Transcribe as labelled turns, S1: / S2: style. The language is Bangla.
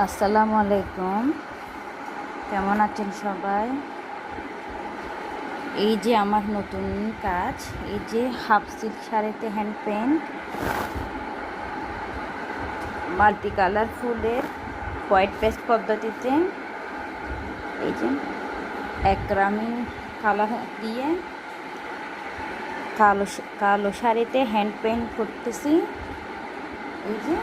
S1: আসসালামু আলাইকুম। কেমন আছেন সবাই? এই যে আমার নতুন কাজ, এই যে হাফ সিল্ক শাড়িতে হ্যান্ড পেইন্ট মাল্টি কালার ফুলের হোয়াইট পেস্ট পদ্ধতিতে, এই যে একরামি কালার দিয়ে কালো কালো শাড়িতে হ্যান্ড পেইন্ট করতেছি। এই যে